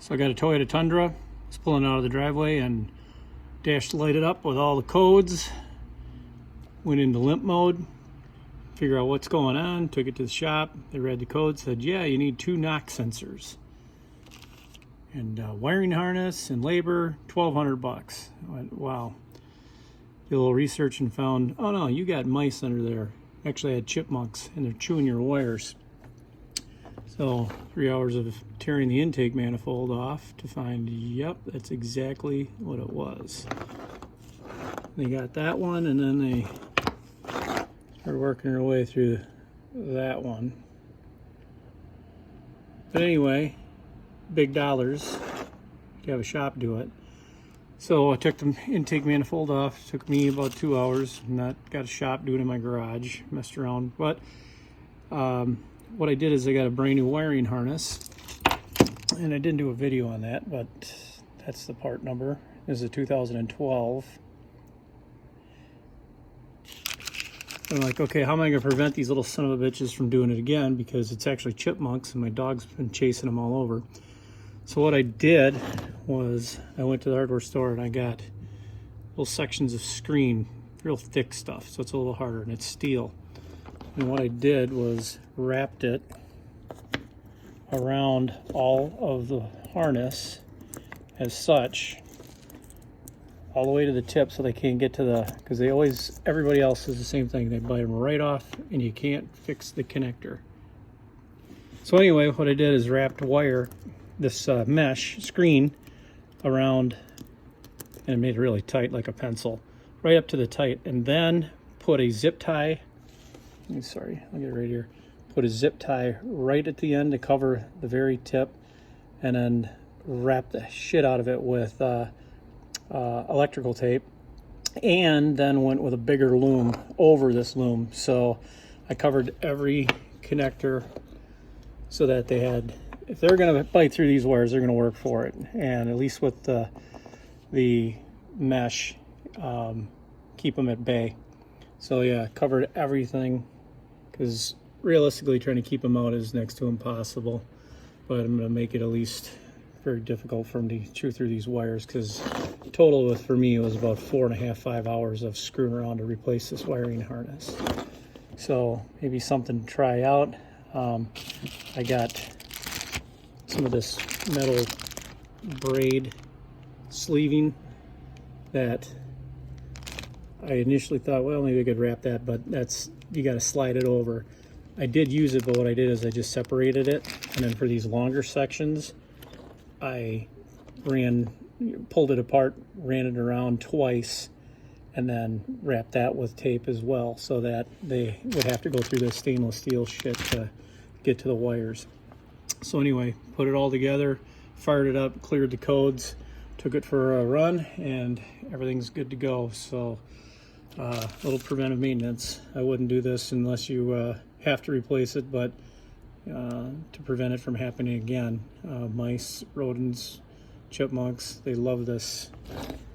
So I got a Toyota Tundra. I was pulling out of the driveway and dash lighted up with all the codes. Went into limp mode, figure out what's going on, took it to the shop. They read the code, said, yeah, you need 2 knock sensors. And wiring harness and labor, $1,200. I went, wow. Did a little research and found, oh no, you got mice under there. Actually, I had chipmunks and they're chewing your wires. So 3 hours of tearing the intake manifold off to find, yep, that's exactly what it was. They got that one, and then they started working their way through that one. But anyway, big dollars to have a shop do it. So I took the intake manifold off. It took me about 2 hours, and that got a shop doing it in my garage, messed around. But what I did is I got a brand new wiring harness, and I didn't do a video on that, but that's the part number. This is a 2012. I'm like, okay, how am I going to prevent these little son of a bitches from doing it again? Because it's actually chipmunks, and my dog's been chasing them all over. So what I did was I went to the hardware store and I got little sections of screen, real thick stuff, so it's a little harder, and it's steel. And what I did was wrapped it around all of the harness as such, all the way to the tip, so they can't get to the, because they always, everybody else does the same thing. They bite them right off and you can't fix the connector. So anyway, what I did is wrapped wire, this mesh screen around, and made it really tight like a pencil, right up to the tight, and then put a zip tie, sorry, I'll get it right here, put a zip tie right at the end to cover the very tip, and then wrap the shit out of it with electrical tape, and then went with a bigger loom over this loom. So I covered every connector so that they had, if they're going to bite through these wires, they're going to work for it. And at least with the mesh, keep them at bay. So yeah, covered everything, because realistically trying to keep them out is next to impossible. But I'm going to make it at least very difficult for them to chew through these wires, because total for me was about 4.5, 5 hours of screwing around to replace this wiring harness. So maybe something to try out. I got some of this metal braid sleeving that I initially thought, well, maybe I could wrap that, but that's, you got to slide it over. I did use it, but what I did is I just separated it, and then for these longer sections, I pulled it apart, ran it around twice, and then wrapped that with tape as well, so that they would have to go through this stainless steel shit to get to the wires. So anyway, put it all together, fired it up, cleared the codes, took it for a run, and everything's good to go. So a little preventive maintenance. I wouldn't do this unless you have to replace it, but to prevent it from happening again. Mice, rodents, chipmunks, they love this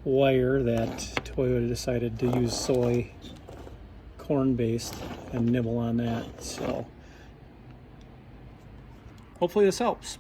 wire that Toyota decided to use soy corn based and nibble on that. So hopefully this helps.